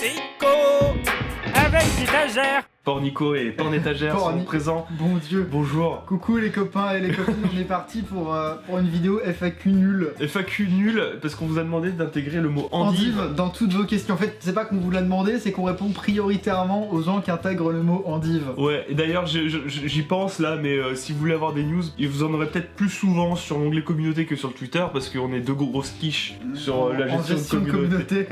Nico avec l'étagère. Pornico et Pornétagère sont présents. Bon Dieu. Bonjour. Coucou les copains et les copines, on est parti pour une vidéo FAQ nulle. FAQ nul, parce qu'on vous a demandé d'intégrer le mot endive. Endive dans toutes vos questions. En fait, c'est pas qu'on vous l'a demandé, c'est qu'on répond prioritairement aux gens qui intègrent le mot endive. Ouais, et d'ailleurs j'y pense là, mais si vous voulez avoir des news, vous en aurez peut-être plus souvent sur l'onglet communauté que sur le Twitter, parce qu'on est deux grosses quiches sur la gestion de communauté.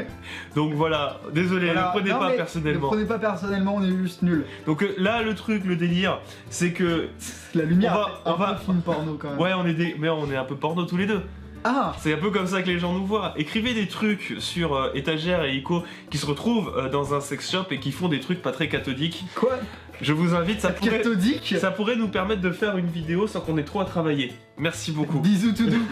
Donc voilà, désolé, Voilà. ne prenez Non, pas mais personnellement. Ne prenez pas personnellement, on est juste nuls. Donc là, le truc, le délire, c'est que... La lumière, On va- un peu film porno quand même. Ouais, mais on est un peu porno tous les deux. Ah, C'est un peu comme ça que les gens nous voient. Écrivez des trucs sur Étagère et Ico qui se retrouvent dans un sex shop et qui font des trucs pas très cathodiques. quoi? Je vous invite, Cathodique? ça pourrait nous permettre de faire une vidéo sans qu'on ait trop à travailler. Merci beaucoup. Bisous tout doux.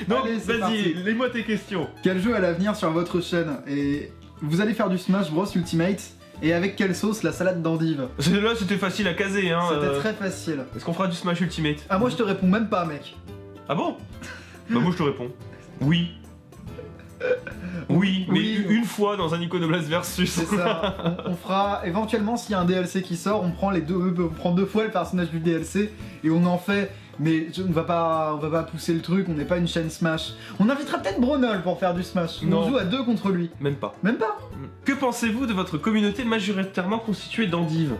Donc Allez, c'est vas-y, parti. lis-moi tes questions. Quel jeu à l'avenir sur votre chaîne? Et vous allez faire du Smash Bros Ultimate? Et avec quelle sauce? La salade d'endive. Là c'était facile à caser, hein. C'était très facile. Est-ce qu'on fera du Smash Ultimate? Ah, moi je te réponds même pas, mec. Ah bon? Bah moi je te réponds. Oui. Oui, mais Oui. une fois dans un Iconoblast versus. C'est ça. On fera éventuellement s'il y a un DLC qui sort, on prend deux fois le personnage du DLC et on en fait. Mais on va pas pousser le truc, on n'est pas une chaîne Smash. On invitera peut-être Bronol pour faire du Smash. Non. On joue à deux contre lui. Même pas. Même pas. Que pensez-vous de votre communauté majoritairement constituée d'endives?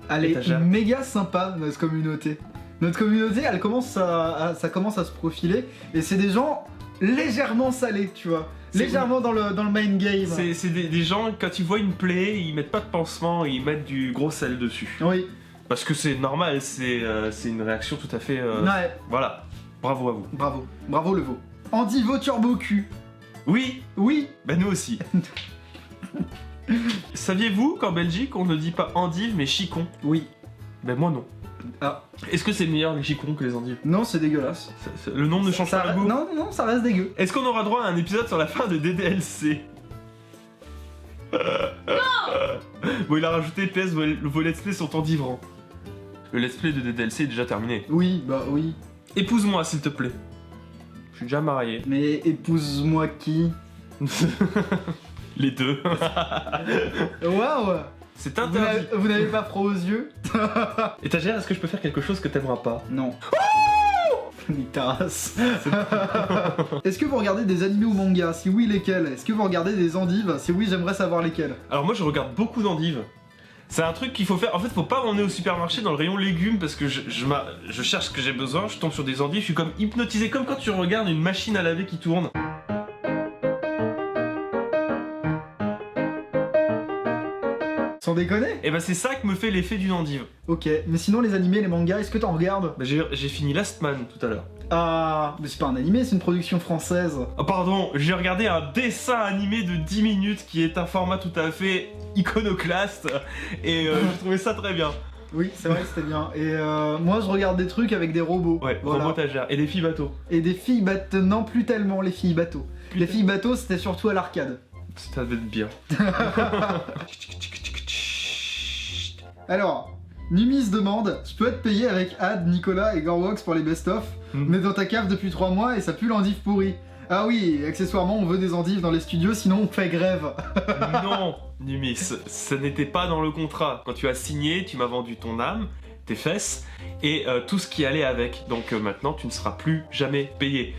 Elle est Étagère. méga sympa, notre communauté. Notre communauté, ça commence à se profiler et c'est des gens légèrement salés, tu vois. C'est- Légèrement dans le main game. C'est des gens, quand ils voient une plaie, ils mettent pas de pansement, ils mettent du gros sel dessus. Oui. Parce que c'est normal, c'est une réaction tout à fait... Ouais. Voilà, bravo à vous. Bravo. Bravo le veau. Andivo Turbo Q. Oui, Oui. ben nous aussi. Saviez-vous qu'en Belgique, on ne dit pas endive, mais chicon? Oui. Ben moi non. Ah. Est-ce que c'est meilleur les chicons que les endives? Non, c'est dégueulasse. Le nom ne change pas le goût? Non, ça reste dégueu. Est-ce qu'on aura droit à un épisode sur la fin de DDLC? Bon, il a rajouté PS, vos let's play sont enivrants. Le let's play de DDLC est déjà terminé. Oui, bah oui. Épouse-moi, s'il te plaît. Je suis déjà marié. Mais épouse-moi qui? Les deux. Waouh. C'est Vous interdit. n'avez pas froid aux yeux? Étagère, est-ce que je peux faire quelque chose que t'aimeras pas? Non. Nique ta race. Est-ce que vous regardez des animés ou mangas? Si oui, lesquels? Est-ce que vous regardez des endives? Si oui, j'aimerais savoir lesquels. Alors moi, je regarde beaucoup d'endives. C'est un truc qu'il faut faire. En fait, faut pas m'emmener au supermarché dans le rayon légumes parce que je cherche ce que j'ai besoin, je tombe sur des endives, je suis comme hypnotisé, comme quand tu regardes une machine à laver qui tourne. Sans déconner? Et bah c'est ça que me fait l'effet d'une endive. Ok, mais sinon les animés, les mangas, est-ce que t'en regardes? Bah, j'ai fini Last Man tout à l'heure. Ah, mais c'est pas un animé, c'est une production française. Oh, pardon, j'ai regardé un dessin animé de 10 minutes qui est un format tout à fait iconoclaste et j'ai trouvé ça très bien. Oui, c'est vrai que c'était bien. Et moi, je regarde des trucs avec des robots. Ouais, Voilà. robotagère et des filles bateaux. Et des filles bateaux. Non, plus tellement les filles bateaux. Les filles bateaux, c'était surtout à l'arcade. Ça devait être bien. Alors, Numis demande, je peux être payé avec Ad, Nicolas et Gorwox pour les best-of, mais dans ta cave depuis 3 mois et ça pue l'endive pourrie. Ah oui, et accessoirement on veut des endives dans les studios sinon on fait grève. Non, Numis, ça n'était pas dans le contrat. Quand tu as signé, tu m'as vendu ton âme, tes fesses et tout ce qui allait avec. Donc maintenant, tu ne seras plus jamais payé.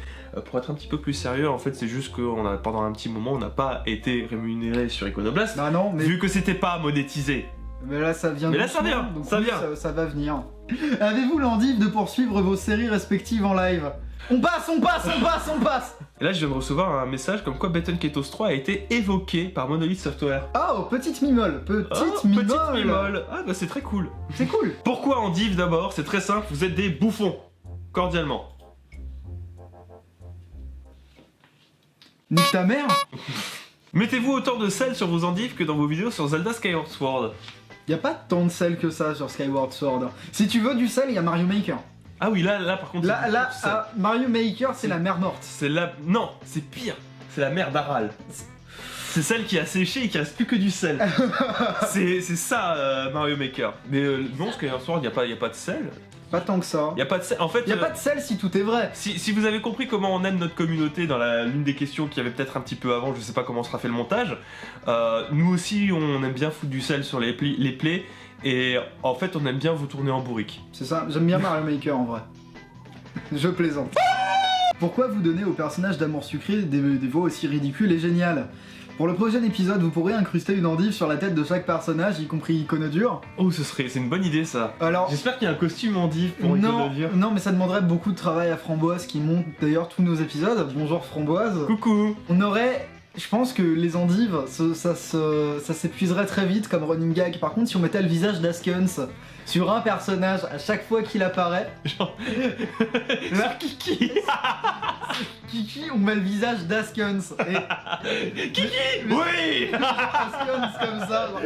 Pour être un petit peu plus sérieux, en fait, c'est juste que pendant un petit moment, on n'a pas été rémunéré sur Iconoblast, Bah non, mais, vu que c'était pas monétisé. mais là ça vient. Mais là, ça doucement, vient, donc ça oui, vient. Ça va venir. Avez-vous l'endive de poursuivre vos séries respectives en live? On passe. Et là, je viens de recevoir un message comme quoi Baton Ketos 3 a été évoqué par Monolith Software. Oh, petite mimole, Oh, petite mimole. Ah bah c'est très cool. C'est cool. Pourquoi endive d'abord? C'est très simple, vous êtes des bouffons. Cordialement. Nique ta mère. Mettez-vous autant de sel sur vos endives que dans vos vidéos sur Zelda Skyward Sword. Y a pas tant de sel que ça sur Skyward Sword. Si tu veux du sel, y a Mario Maker. Ah oui, là par contre... c'est Là, beaucoup de sel. Mario Maker, c'est la mer morte. C'est la... Non, c'est pire. C'est la mer d'Aral. C'est celle qui a séché et qui reste plus que du sel. c'est ça Mario Maker. Mais non, Skyward Sword, y a pas de sel. Pas tant que ça. Y a pas de sel. En fait, Y a pas de sel si tout est vrai. si vous avez compris comment on aime notre communauté dans l'une des questions qu'il y avait peut-être un petit peu avant, je sais pas comment sera fait le montage, nous aussi on aime bien foutre du sel sur les plays, et en fait on aime bien vous tourner en bourrique. C'est ça, j'aime bien Mario Maker en vrai. Je plaisante. Pourquoi vous donnez aux personnages d'Amour Sucré des voix aussi ridicules et géniales? Pour le prochain épisode, vous pourrez incruster une endive sur la tête de chaque personnage, y compris Iconodure. Oh, c'est une bonne idée ça. Alors, J'espère qu'il y a un costume endive pour Iconodure. non, mais ça demanderait beaucoup de travail à Framboise qui monte d'ailleurs tous nos épisodes. Bonjour Framboise. Coucou. On aurait... Je pense que les endives, ça s'épuiserait très vite comme running gag. Par contre, si on mettait le visage d'Askens sur un personnage à chaque fois qu'il apparaît... Genre... Là, Kiki Kiki, on met le visage d'Askens. Et... Kiki. Oui. Askens comme ça. Genre...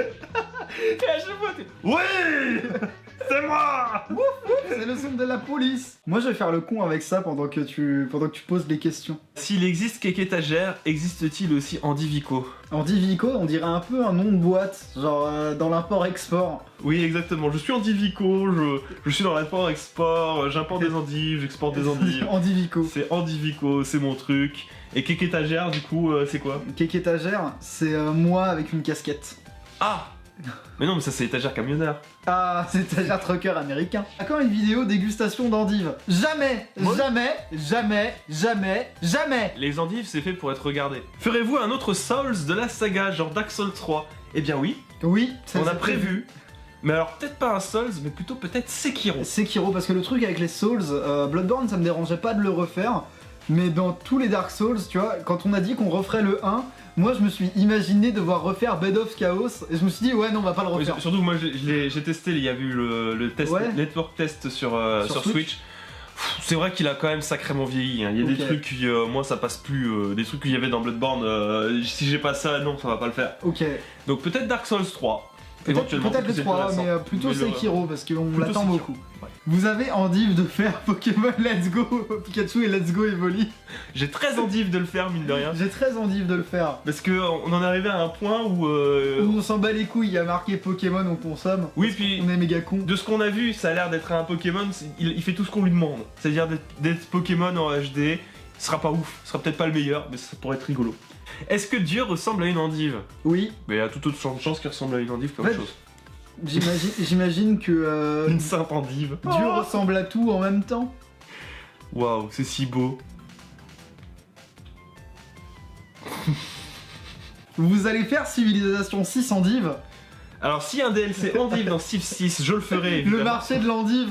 Et à chaque fois, oui. C'est moi. C'est le son de la police. Moi, je vais faire le con avec ça pendant que tu poses les questions. S'il existe Keketagère, existe-t-il aussi Andivico? Andivico, on dirait un peu un nom de boîte, genre dans l'import-export. Oui, exactement. Je suis Andivico, je suis dans l'import-export, j'importe des endives, j'exporte des endives. Andivico. C'est Andivico, c'est mon truc. Et Keketagère, du coup, c'est quoi? Keketagère, c'est moi avec une casquette. Ah. Mais non, mais ça c'est étagère camionneur. Ah, c'est étagère trucker américain. À quand une vidéo dégustation d'endives? Jamais, Moi jamais, jamais, jamais, jamais. Les endives, c'est fait pour être regardé. Ferez-vous un autre Souls de la saga, genre Dark Souls 3? Eh bien oui, Oui, on a prévu. Mais alors peut-être pas un Souls, mais plutôt peut-être Sekiro. Sekiro, parce que le truc avec les Souls, Bloodborne, ça me dérangeait pas de le refaire. Mais dans tous les Dark Souls, tu vois, quand on a dit qu'on referait le 1, moi je me suis imaginé devoir refaire Bed of Chaos et je me suis dit ouais non on va pas le refaire. Surtout moi j'ai testé, il y a eu le test, Ouais. network test sur Switch. C'est vrai qu'il a quand même sacrément vieilli, hein. Il y a Ok. des trucs qui, moi ça passe plus, des trucs qu'il y avait dans Bloodborne, si j'ai pas ça, non ça va pas le faire. Ok, Donc peut-être Dark Souls 3, éventuellement. peut-être le c'est 3 plus mais récent. plutôt Mais le- Sekiro parce qu'on plutôt l'attend Sekiro. beaucoup. Ouais. Vous avez envie de faire Pokémon Let's Go Pikachu et Let's Go Evoli? J'ai très envie de le faire mine de rien. J'ai très envie de le faire. Parce que on en est arrivé à un point où... Où on s'en bat les couilles, il y a marqué Pokémon, on consomme. Oui, Parce puis- on est méga con. De ce qu'on a vu, ça a l'air d'être un Pokémon, il fait tout ce qu'on lui demande. C'est-à-dire d'être Pokémon en HD, ce sera pas ouf, ce sera peut-être pas le meilleur, mais ça pourrait être rigolo. Est-ce que Dieu ressemble à une endive? Oui, Mais il y a toute autre chance qu'il ressemble à une endive qu'à Ouais. autre chose. j'imagine que Une sainte endive. Dieu ressemble à tout en même temps. Waouh, c'est si beau. Vous allez faire Civilisation 6 endive. Alors s'il y a un DLC endive dans Civ 6, je le ferai Le évidemment. marché de l'endive.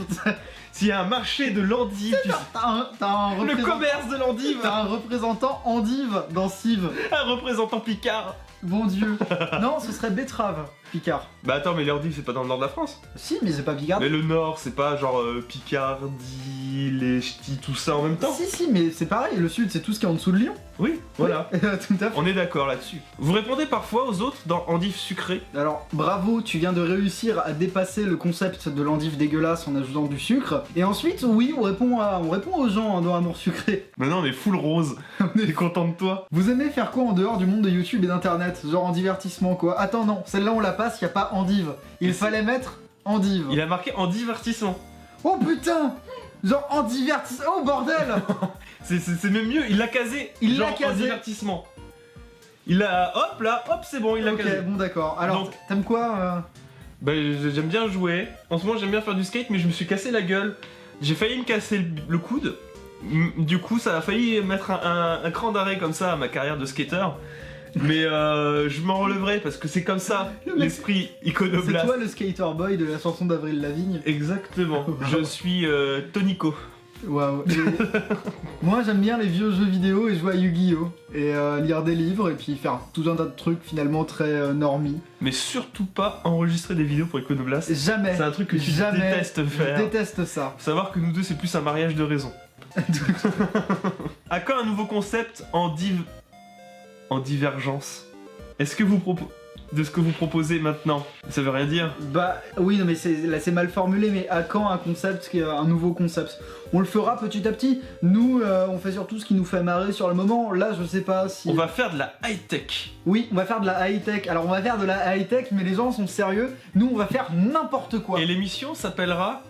S'il y a un marché de l'endive, le commerce de l'endive, T'as un représentant endive dans Civ. un représentant Picard. Bon Dieu. Non, ce serait betterave, Picard. Bah attends, mais l'endive c'est pas dans le nord de la France. Si, mais c'est pas Picard. Mais le nord, c'est pas genre Picardie, les ch'tis, tout ça en même temps. Si, mais c'est pareil, le sud c'est tout ce qui est en dessous de Lyon. Oui, voilà. Tout à fait. On est d'accord là-dessus. Vous répondez parfois aux autres dans endive sucrée. Alors, bravo, tu viens de réussir à dépasser le concept de l'endive dégueulasse en ajoutant du sucre. Et ensuite, oui, on répond aux gens dans Amour Sucré. Maintenant on est full rose. On est content de toi. Vous aimez faire quoi en dehors du monde de YouTube et d'internet? Genre en divertissement quoi? Attends, non, celle-là on la passe, y a pas endive. Il Mais si. fallait mettre endive. Il a marqué en divertissement. Oh putain! Genre en divertissement. Oh bordel! C'est même mieux, il l'a casé. Il genre l'a casé. en divertissement. Il a. Hop là, hop, c'est bon, il l'a Ok, casé. bon d'accord. Alors, Donc- t'aimes quoi Bah j'aime bien jouer. En ce moment j'aime bien faire du skate, mais je me suis cassé la gueule. J'ai failli me casser le coude. Du coup ça a failli mettre un cran d'arrêt comme ça à ma carrière de skater. Mais je m'en relèverai parce que c'est comme ça, Le mec, l'esprit C'est iconoblast. toi le skater boy de la chanson d'Avril Lavigne. Exactement, je suis Tonico. Waouh. Et moi j'aime bien les vieux jeux vidéo et jouer à Yu-Gi-Oh! Et lire des livres et puis faire tout un tas de trucs finalement très normie. Mais surtout pas enregistrer des vidéos pour Iconoblast. Jamais. C'est un truc que tu Jamais. détestes faire. Je déteste ça. Faut savoir que nous deux c'est plus un mariage de raison. À quand un nouveau concept en divergence? Est-ce que vous de ce que vous proposez maintenant? Ça veut rien dire. Bah oui, non mais là c'est mal formulé, mais à quand un concept, un nouveau concept? On le fera petit à petit. Nous, on fait surtout ce qui nous fait marrer sur le moment. Là, je sais pas si. On va faire de la high-tech. Oui, on va faire de la high-tech. Alors on va faire de la high-tech, mais les gens sont sérieux. Nous, on va faire n'importe quoi. Et l'émission s'appellera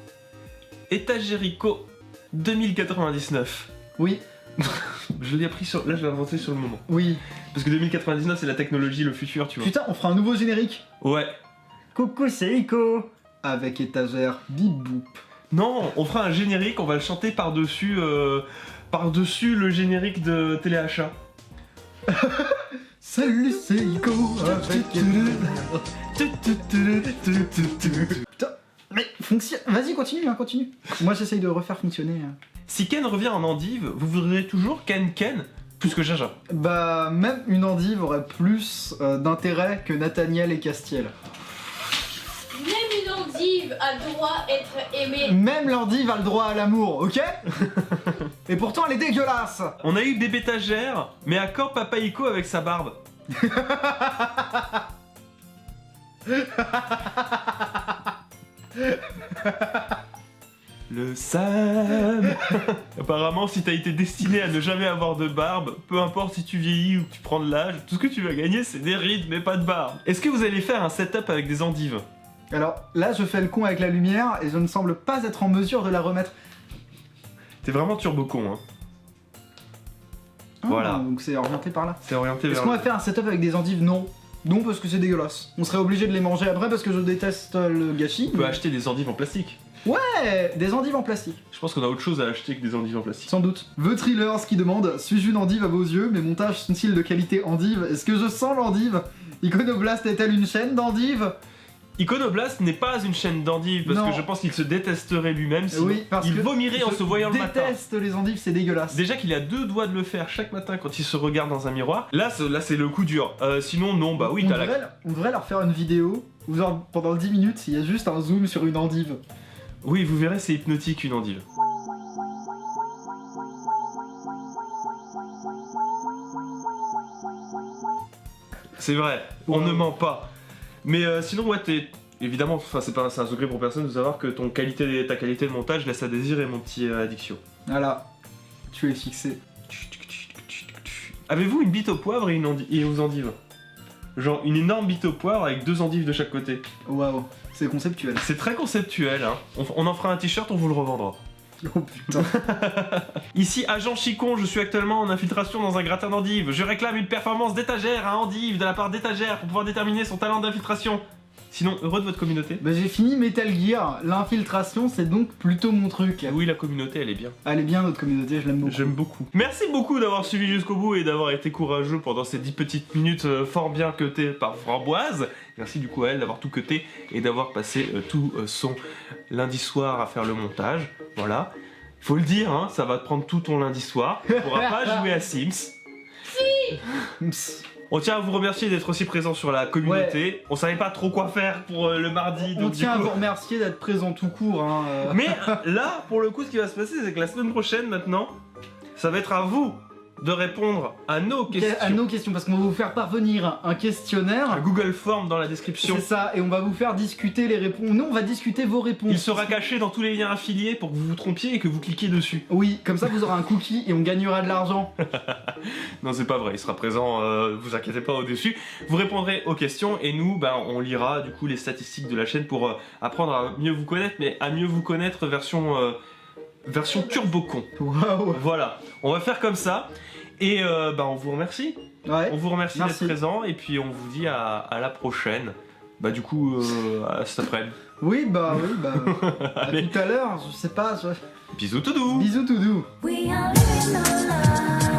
Etagerico 2099. Oui, Je l'ai appris sur... Là, je l'ai inventé sur le moment. oui. Parce que 2099, c'est la technologie, le futur, tu vois. Putain, on fera un nouveau générique. Ouais. Coucou, c'est Ico. Avec étagère, bip boop. Non, on fera un générique, on va le chanter par-dessus par-dessus le générique de téléachat. Salut, c'est Ico avec Putain, mais fonctionne. Vas-y, continue, hein, continue. Moi, j'essaye de refaire fonctionner. Si Ken revient en endive, vous voudrez toujours Ken plus que Jaja. Bah, même une endive aurait plus d'intérêt que Nathaniel et Castiel. Même une endive a le droit d'être aimée. Même l'endive a le droit à l'amour, ok? Et pourtant, elle est dégueulasse. On a eu Bébé Étagère, mais à quand Papa Ico avec sa barbe? Le Sam. Apparemment, si t'as été destiné à ne jamais avoir de barbe, peu importe si tu vieillis ou que tu prends de l'âge, tout ce que tu vas gagner, c'est des rides, mais pas de barbe. Est-ce que vous allez faire un setup avec des endives? Alors là, je fais le con avec la lumière et je ne semble pas être en mesure de la remettre. T'es vraiment turbo con, hein. Ah, Voilà. Donc c'est orienté par là. C'est orienté Est-ce vers... qu'on va faire un setup avec des endives? Non. Non, parce que c'est dégueulasse. On serait obligé de les manger après parce que je déteste le gâchis. On peut acheter des endives en plastique. Ouais, des endives en plastique. Je pense qu'on a autre chose à acheter que des endives en plastique. Sans doute. The Thrillers qui demande: suis-je une endive à vos yeux? Mes montages sont-ils de qualité endive? Est-ce que je sens l'endive? Iconoblast est-elle une chaîne d'endives? Iconoblast n'est pas une chaîne d'endives parce Non. que je pense qu'il se détesterait lui-même. Sinon Oui, parce il que vomirait en se voyant le matin. déteste les endives, c'est dégueulasse. Déjà qu'il a deux doigts de le faire chaque matin quand il se regarde dans un miroir. Là, c'est le coup dur. Sinon, non, bah oui, on, t'as la... devrait leur faire une vidéo où genre pendant 10 minutes, il y a juste un zoom sur une endive. Oui, vous verrez, c'est hypnotique une endive. C'est vrai, on Ouais. ne ment pas. Mais sinon, ouais, t'es... Évidemment, enfin, c'est pas un secret pour personne de savoir que ta qualité de montage laisse à désirer, mon petit Addiction. Voilà, tu es fixé. Avez-vous une bite au poivre et aux endives? Genre une énorme bite au poivre avec deux endives de chaque côté. Waouh, c'est conceptuel. C'est très conceptuel, hein. On en fera un t-shirt, on vous le revendra. Oh putain. Ici, agent Chicon, je suis actuellement en infiltration dans un gratin d'endives. Je réclame une performance d'étagère à endive de la part d'étagère pour pouvoir déterminer son talent d'infiltration. Sinon, heureux de votre communauté? Bah j'ai fini Metal Gear, l'infiltration c'est donc plutôt mon truc. Oui, la communauté, elle est bien. Elle est bien notre communauté, je l'aime beaucoup. J'aime beaucoup. Merci beaucoup d'avoir suivi jusqu'au bout et d'avoir été courageux pendant ces 10 petites minutes fort bien cutées par Framboise. Merci du coup à elle d'avoir tout cuté et d'avoir passé tout son lundi soir à faire le montage. Voilà. Faut le dire, hein, ça va te prendre tout ton lundi soir. Tu pourras pas jouer à Sims. Psst. On tient à vous remercier d'être aussi présent sur la communauté. On savait pas trop quoi faire pour le mardi. On donc tient à du coup... vous remercier d'être présent tout court. Hein, Mais là, pour le coup, ce qui va se passer, c'est que la semaine prochaine, maintenant, ça va être à vous de répondre à nos questions. À nos questions, parce qu'on va vous faire parvenir un questionnaire. Un Google Form dans la description. C'est ça, et on va vous faire discuter les réponses. Nous, on va discuter vos réponses. Il sera caché dans tous les liens affiliés pour que vous vous trompiez et que vous cliquiez dessus. Oui, comme ça vous aurez un cookie et on gagnera de l'argent. Non, c'est pas vrai, il sera présent, vous inquiétez pas au-dessus. Vous répondrez aux questions et nous, ben, on lira du coup les statistiques de la chaîne pour apprendre à mieux vous connaître, mais à mieux vous connaître version turbocon. Waouh. Voilà, on va faire comme ça. Et ben, on vous remercie. Ouais. On vous remercie d'être Merci. présent et puis on vous dit à la prochaine. Bah du coup, à cet après-midi. Oui, bah, à Allez. tout à l'heure, je sais pas. Bisous tout doux. Bisous tout doux. We are living our lives.